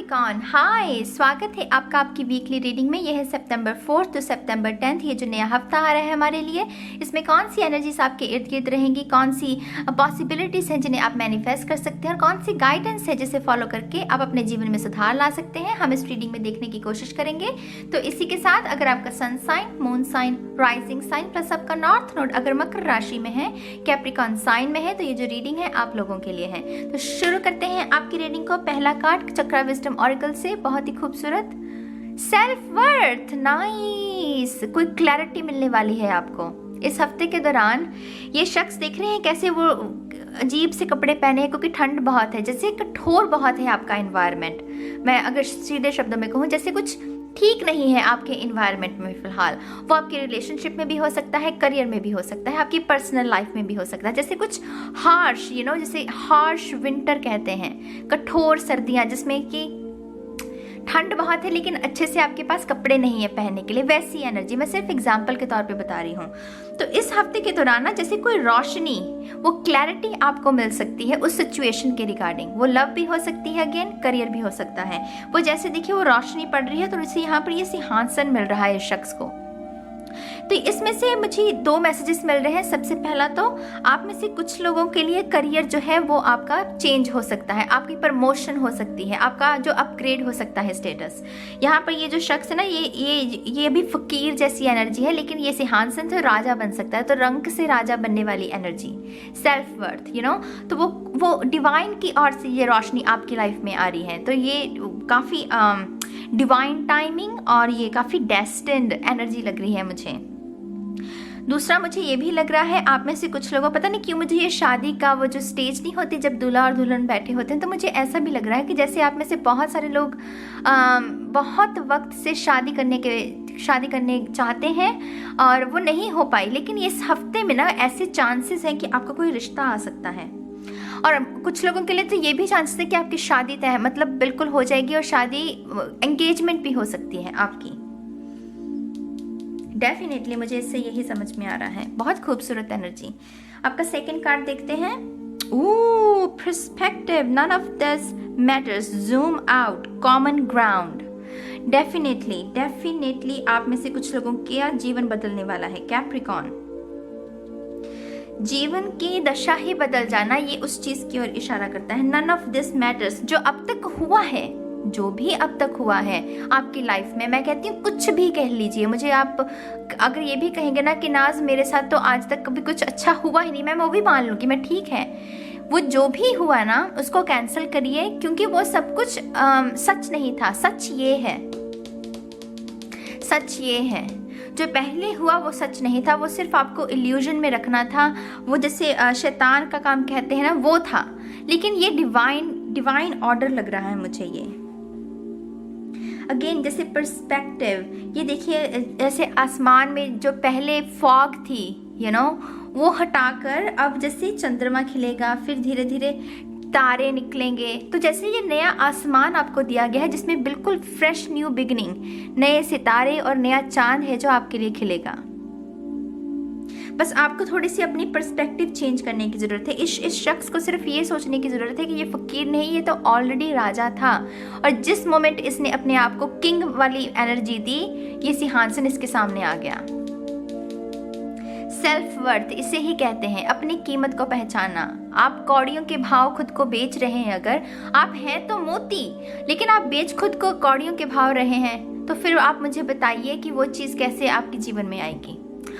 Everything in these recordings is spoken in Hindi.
कैप्रिकॉर्न, हाय, स्वागत है आपका आपकी वीकली रीडिंग में। यह है सितंबर 4 to सितंबर 10, ये जो नया हफ्ता आ रहा है हमारे लिए। इसमें कौन सी एनर्जीज आपके इर्द गिर्द रहेंगी, कौन सी पॉसिबिलिटीज हैं जिन्हें आप मैनिफेस्ट कर सकते हैं और कौन सी गाइडेंस है जिसे फॉलो करके आप अपने जीवन में सुधार ला सकते हैं, हम इस रीडिंग में देखने की कोशिश करेंगे। तो इसी के साथ अगर आपका sun sign, moon sign, rising sign plus आपका नॉर्थ नोड अगर मकर राशि में है, कैप्रिकॉर्न साइन में है, तो ये जो रीडिंग है आप लोगों के लिए है। तो शुरू करते हैं आपकी रीडिंग को। पहला कार्ड चक्रा विजडम ऑरेकल से, बहुत ही खूबसूरत। Self worth, nice. कोई क्लैरिटी मिलने वाली है आपको इस हफ्ते के दौरान। ये शख्स देख रहे हैं कैसे वो अजीब से कपड़े पहने हैं क्योंकि ठंड बहुत है, जैसे कठोर बहुत है आपका एनवायरनमेंट। मैं अगर सीधे शब्दों में कहूँ, जैसे कुछ ठीक नहीं है आपके इन्वायरमेंट में फिलहाल। वो आपके रिलेशनशिप में भी हो सकता है, करियर में भी हो सकता है, आपकी पर्सनल लाइफ में भी हो सकता है। जैसे कुछ हार्श, जैसे हार्श विंटर कहते हैं, कठोर सर्दियाँ जिसमें कि ठंड बहुत है लेकिन अच्छे से आपके पास कपड़े नहीं है पहनने के लिए, वैसी एनर्जी मैं सिर्फ एग्जाम्पल के तौर पे बता रही हूँ। तो इस हफ्ते के दौरान ना जैसे कोई रोशनी, वो क्लैरिटी आपको मिल सकती है उस सिचुएशन के रिगार्डिंग। वो लव भी हो सकती है, अगेन करियर भी हो सकता है। वो जैसे देखिए वो रोशनी पड़ रही है तो इसे यहाँ पर ये सिंहासन मिल रहा है इस शख्स को। तो इसमें से मुझे दो मैसेजेस मिल रहे हैं। सबसे पहला तो आप में से कुछ लोगों के लिए करियर जो है वो आपका चेंज हो सकता है, आपकी प्रमोशन हो सकती है, आपका जो अपग्रेड हो सकता है स्टेटस। यहाँ पर ये जो शख्स है ना, ये अभी फकीर जैसी एनर्जी है, लेकिन ये सिंहासन से राजा बन सकता है, तो रंक से राजा बनने वाली एनर्जी, सेल्फ वर्थ, तो वो डिवाइन की ओर से ये रोशनी आपकी लाइफ में आ रही है। तो ये काफ़ी डिवाइन टाइमिंग और ये काफ़ी डेस्टिन्ड एनर्जी लग रही है मुझे। दूसरा मुझे ये भी लग रहा है आप में से कुछ लोगों, पता नहीं क्यों मुझे ये शादी का वो जो स्टेज नहीं होती जब दूल्हा और दुल्हन बैठे होते हैं, तो मुझे ऐसा भी लग रहा है कि जैसे आप में से बहुत सारे लोग बहुत वक्त से शादी करने चाहते हैं और वो नहीं हो पाई, लेकिन इस हफ्ते में ना ऐसे चांसेस हैं कि आपका कोई रिश्ता आ सकता है। और कुछ लोगों के लिए तो ये भी चांसेस है कि आपकी शादी तय है, मतलब बिल्कुल हो जाएगी और शादी एंगेजमेंट भी हो सकती है आपकी। डेफिनेटली मुझे इससे यही समझ में आ रहा है। बहुत खूबसूरत एनर्जी। आपका सेकंड कार्ड देखते हैं। Oh, perspective, none of this matters, zoom out, common ground. Definitely आप में से कुछ लोगों का जीवन बदलने वाला है कैप्रिकॉर्न। जीवन की दशा ही बदल जाना, ये उस चीज की ओर इशारा करता है। नन ऑफ दिस मैटर्स, जो अब तक हुआ है, जो भी अब तक हुआ है आपकी लाइफ में, मैं कहती हूँ कुछ भी कह लीजिए मुझे, आप अगर ये भी कहेंगे ना कि नाज मेरे साथ तो आज तक कभी कुछ अच्छा हुआ ही नहीं, मैं वो भी मान लूँगी, मैं ठीक है। वो जो भी हुआ ना उसको कैंसिल करिए, क्योंकि वो सब कुछ सच नहीं था। सच ये है जो पहले हुआ वो सच नहीं था, वो सिर्फ आपको इल्यूजन में रखना था। वो जैसे शैतान का काम कहते हैं ना, वो था। लेकिन ये डिवाइन ऑर्डर लग रहा है मुझे ये। अगेन जैसे पर्सपेक्टिव, ये देखिए जैसे आसमान में जो पहले फॉग थी, वो हटाकर अब जैसे चंद्रमा खिलेगा, फिर धीरे धीरे तारे निकलेंगे। तो जैसे ये नया आसमान आपको दिया गया है जिसमें बिल्कुल फ्रेश न्यू बिगिनिंग, नए सितारे और नया चांद है जो आपके लिए खिलेगा। बस आपको थोड़ी सी अपनी पर्सपेक्टिव चेंज करने की ज़रूरत है। इस शख्स को सिर्फ ये सोचने की ज़रूरत है कि ये फकीर नहीं, ये तो ऑलरेडी राजा था, और जिस मोमेंट इसने अपने आप को किंग वाली एनर्जी दी, ये सिंहासन इसके सामने आ गया। सेल्फ वर्थ इसे ही कहते हैं, अपनी कीमत को पहचानना। आप कौड़ियों के भाव खुद को बेच रहे हैं, अगर आप हैं तो मोती, लेकिन आप बेच खुद को कौड़ियों के भाव रहे हैं, तो फिर आप मुझे बताइए कि वो चीज़ कैसे आपके जीवन में आएगी,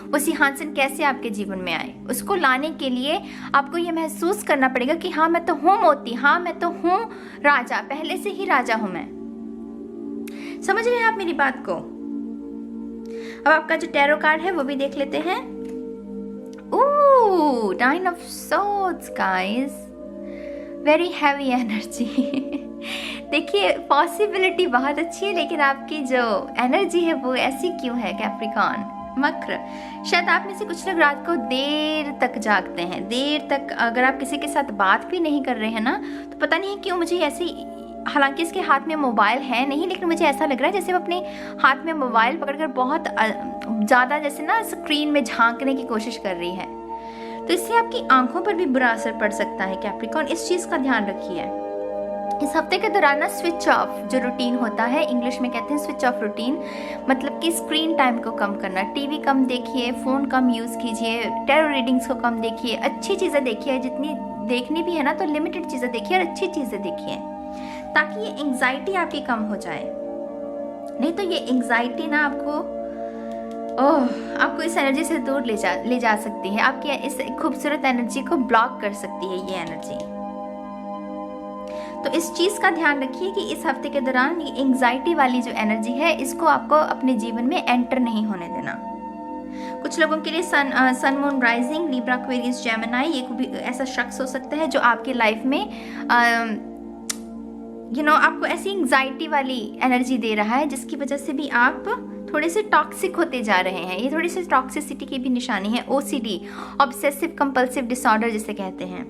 वो सिंहासन कैसे आपके जीवन में आए। उसको लाने के लिए आपको ये महसूस करना पड़ेगा कि हाँ मैं तो हूँ मोती, हाँ मैं तो हूँ राजा, पहले से ही राजा हूँ मैं। समझ रहे हैं आप मेरी बात को? अब आपका जो टैरो कार्ड है वो भी देख लेते हैं। Oh, nine of swords guys, very heavy energy. देखिए पॉसिबिलिटी बहुत अच्छी है, लेकिन आपकी जो एनर्जी है वो ऐसी क्यों है कैप्रिकॉर्न? मकर, शायद आप में से कुछ लोग रात को देर तक जागते हैं, देर तक अगर आप किसी के साथ बात भी नहीं कर रहे हैं ना, तो पता नहीं क्यों मुझे ऐसे, हालांकि इसके हाथ में मोबाइल है नहीं, लेकिन मुझे ऐसा लग रहा है जैसे वो अपने हाथ में मोबाइल पकड़कर बहुत ज़्यादा जैसे ना स्क्रीन में झांकने की कोशिश कर रही है। तो इससे आपकी आंखों पर भी बुरा असर पड़ सकता है कैप्रिकॉर्न, इस चीज़ का ध्यान रखिए। इस हफ्ते के दौरान ना स्विच ऑफ जो रूटीन होता है, इंग्लिश में कहते हैं स्विच ऑफ रूटीन, मतलब कि स्क्रीन टाइम को कम करना। टीवी कम देखिए, फ़ोन कम यूज़ कीजिए, टैरो रीडिंग्स को कम देखिए, अच्छी चीज़ें देखिए, जितनी देखनी भी है ना तो लिमिटेड चीज़ें देखिए और अच्छी चीज़ें देखिए, ताकि ये एंग्जाइटी आपकी कम हो जाए। नहीं तो ये एंग्जाइटी ना आपको इस एनर्जी से दूर ले जा सकती है, आपकी इस खूबसूरत एनर्जी को ब्लॉक कर सकती है ये एनर्जी। तो इस चीज़ का ध्यान रखिए कि इस हफ्ते के दौरान ये एंग्जाइटी वाली जो एनर्जी है इसको आपको अपने जीवन में एंटर नहीं होने देना। कुछ लोगों के लिए sun moon rising Libra Aquarius Gemini, ये भी ऐसा शख्स हो सकता है जो आपकी लाइफ में आपको ऐसी एंग्जाइटी वाली एनर्जी दे रहा है, जिसकी वजह से भी आप थोड़े से टॉक्सिक होते जा रहे हैं। ये थोड़ी सी टॉक्सिसिटी की भी निशानी है। ओसीडी, ऑब्सेसिव कंपल्सिव डिसऑर्डर जिसे कहते हैं।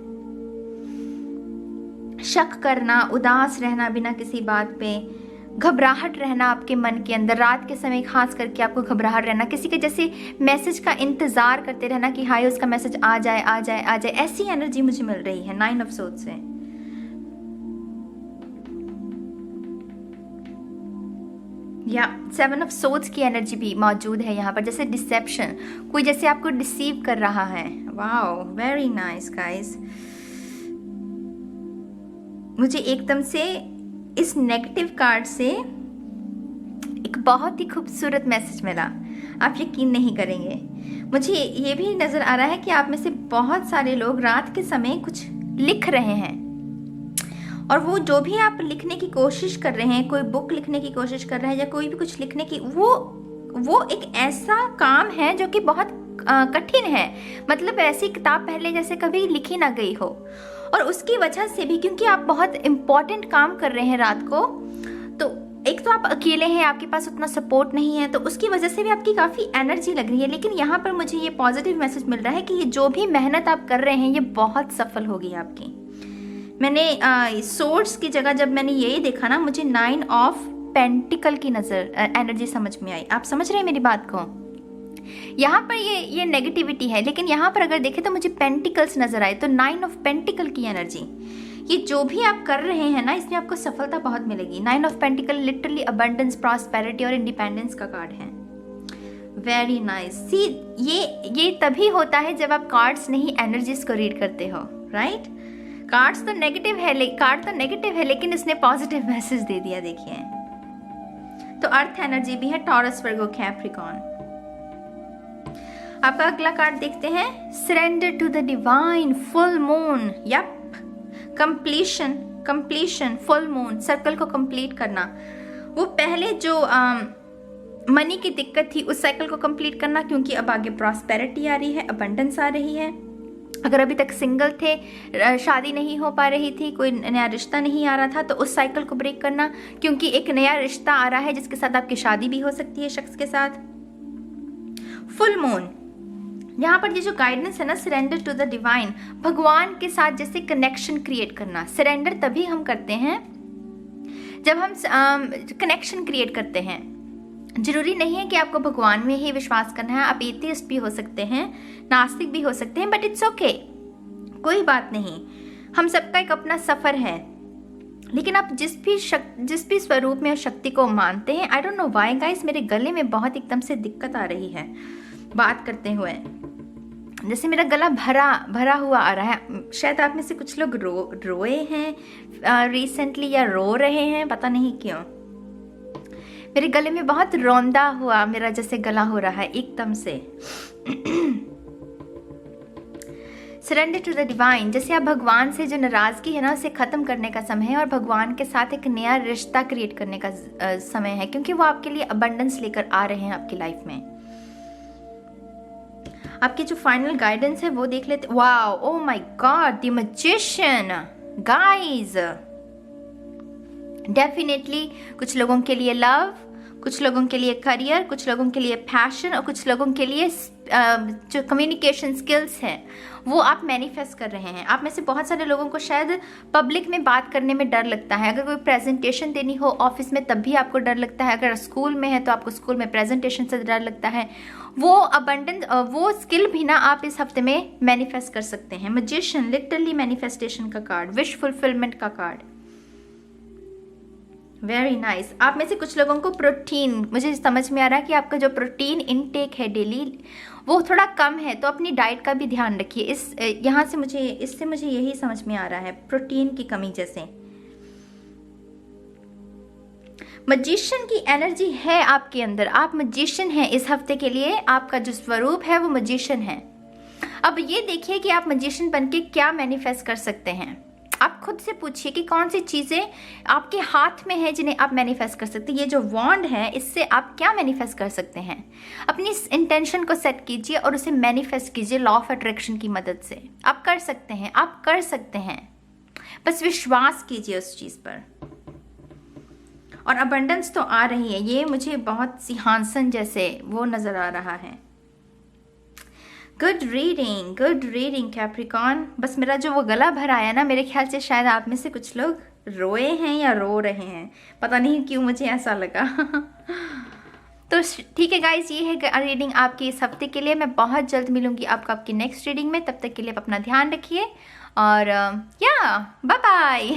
शक करना, उदास रहना बिना किसी बात पे, घबराहट रहना आपके मन के अंदर, रात के समय खास करके आपको घबराहट रहना, किसी के जैसे मैसेज का इंतजार करते रहना कि हाय उसका मैसेज आ जाए आ जाए आ जाए, ऐसी एनर्जी मुझे मिल रही है 9 ऑफ सोर्ड्स से। या 7 ऑफ सोर्ड्स की एनर्जी भी मौजूद है यहाँ पर, जैसे डिसेप्शन, कोई जैसे आपको डिसीव कर रहा है। Wow, very nice guys. मुझे एकदम से इस नेगेटिव कार्ड से एक बहुत ही खूबसूरत मैसेज मिला, आप यकीन नहीं करेंगे। मुझे ये भी नज़र आ रहा है कि आप में से बहुत सारे लोग रात के समय कुछ लिख रहे हैं, और वो जो भी आप लिखने की कोशिश कर रहे हैं, कोई बुक लिखने की कोशिश कर रहे हैं या कोई भी कुछ लिखने की, वो एक ऐसा काम है जो कि बहुत कठिन है। मतलब ऐसी किताब पहले जैसे कभी लिखी ना गई हो, और उसकी वजह से भी क्योंकि आप बहुत इम्पोर्टेंट काम कर रहे हैं रात को, तो एक तो आप अकेले हैं, आपके पास उतना सपोर्ट नहीं है, तो उसकी वजह से भी आपकी काफ़ी एनर्जी लग रही है। लेकिन यहाँ पर मुझे ये पॉजिटिव मैसेज मिल रहा है कि ये जो भी मेहनत आप कर रहे हैं ये बहुत सफल होगी आपकी। मैंने सोर्स की जगह जब मैंने यही देखा ना, मुझे 9 ऑफ पेंटिकल की एनर्जी समझ में आई। आप समझ रहे हैं मेरी बात को? यहाँ पर ये नेगेटिविटी है, लेकिन यहाँ पर अगर देखें तो मुझे पेंटिकल्स नजर आए, तो 9 ऑफ पेंटिकल की एनर्जी, ये जो भी आप कर रहे हैं ना इसमें आपको सफलता बहुत मिलेगी। 9 of pentacle literally abundance, prosperity और इंडिपेंडेंस का कार्ड है। Very nice. सी, ये तभी होता है जब आप कार्ड्स नहीं एनर्जीज को रीड करते हो, राइट? कार्ड तो नेगेटिव है, लेकिन इसने पॉजिटिव मैसेज दे दिया। देखिए, तो अर्थ एनर्जी भी है, टॉरस, वर्गो, कैप्रिकॉर्न। आपका अगला कार्ड देखते हैं, surrender to the divine, full moon. Yup, completion, full moon, circle को कंप्लीट करना। वो पहले जो मनी की दिक्कत थी उस साइकिल को कंप्लीट करना, क्योंकि अब आगे प्रॉस्पेरिटी आ रही है, अबंडेंस आ रही है। अगर अभी तक सिंगल थे, शादी नहीं हो पा रही थी, कोई नया रिश्ता नहीं आ रहा था, तो उस साइकिल को ब्रेक करना, क्योंकि एक नया रिश्ता आ रहा है जिसके साथ आपकी शादी भी हो सकती है शख्स के साथ। फुल मून, यहाँ पर ये जो गाइडेंस है ना, सरेंडर टू द डिवाइन, भगवान के साथ जैसे कनेक्शन क्रिएट करना। सरेंडर तभी हम करते हैं जब हम कनेक्शन क्रिएट करते हैं। जरूरी नहीं है कि आपको भगवान में ही विश्वास करना है, आप एथियस्ट भी हो सकते हैं, नास्तिक भी हो सकते हैं, बट इट्स ओके, कोई बात नहीं। हम सबका एक अपना सफर है, लेकिन आप जिस भी स्वरूप में शक्ति को मानते हैं। I don't know why guys, मेरे गले में बहुत एकदम से दिक्कत आ रही है बात करते हुए, जैसे मेरा गला भरा हुआ आ रहा है। शायद आप में से कुछ लोग रोए हैं रिसेंटली, या रो रहे हैं, पता नहीं क्यों। मेरे गले में बहुत रौंदा हुआ मेरा जैसे गला हो रहा है एकदम से। सरेंडर टू द डिवाइन, जैसे आप भगवान से जो नाराजगी है ना उसे खत्म करने का समय है, और भगवान के साथ एक नया रिश्ता क्रिएट करने का समय है, क्योंकि वो आपके लिए अबंडेंस लेकर आ रहे हैं आपकी लाइफ में। आपकी जो फाइनल गाइडेंस है वो देख लेते। Wow, oh my God, the magician guys. Definitely कुछ लोगों के लिए लव, कुछ लोगों के लिए करियर, कुछ लोगों के लिए पैशन, और कुछ लोगों के लिए जो कम्युनिकेशन स्किल्स हैं वो आप मैनिफेस्ट कर रहे हैं। आप में से बहुत सारे लोगों को शायद पब्लिक में बात करने में डर लगता है। अगर कोई प्रेजेंटेशन देनी हो ऑफिस में तब भी आपको डर लगता है, अगर स्कूल में है तो आपको स्कूल में प्रेजेंटेशन से डर लगता है। वो अबंडेंस, वो स्किल भी ना आप इस हफ्ते में मैनिफेस्ट कर सकते हैं। मैजिशियन लिटरली मैनिफेस्टेशन का कार्ड, विश फुलफिलमेंट का कार्ड। Very nice. आप में से कुछ लोगों को प्रोटीन, मुझे समझ में आ रहा है कि आपका जो प्रोटीन इनटेक है डेली वो थोड़ा कम है, तो अपनी डाइट का भी ध्यान रखिए। इससे मुझे यही समझ में आ रहा है, प्रोटीन की कमी जैसे। मजिशियन की एनर्जी है आपके अंदर, आप मजिशियन हैं इस हफ्ते के लिए, आपका जो स्वरूप है वो मजिशियन है। अब ये देखिए कि आप मजिशियन बनके क्या मैनिफेस्ट कर सकते हैं। आप खुद से पूछिए कि कौन सी चीज़ें आपके हाथ में है जिन्हें आप मैनिफेस्ट कर सकते हैं। ये जो वॉन्ड है इससे आप क्या मैनिफेस्ट कर सकते हैं। अपनी इंटेंशन को सेट कीजिए और उसे मैनिफेस्ट कीजिए लॉ ऑफ अट्रैक्शन की मदद से। आप कर सकते हैं, आप कर सकते हैं, बस विश्वास कीजिए उस चीज़ पर। और अबंडेंस तो आ रही है, ये मुझे बहुत सिंहासन जैसे वो नज़र आ रहा है। Good reading Capricorn. बस मेरा जो वो गला भर आया ना, मेरे ख्याल से शायद आप में से कुछ लोग रोए हैं या रो रहे हैं, पता नहीं क्यों मुझे ऐसा लगा। तो ठीक है गाइज, ये है रीडिंग आपकी इस हफ्ते के लिए। मैं बहुत जल्द मिलूंगी आपको आपकी नेक्स्ट रीडिंग में। तब तक के लिए आप अपना ध्यान रखिए और या बाय बाय।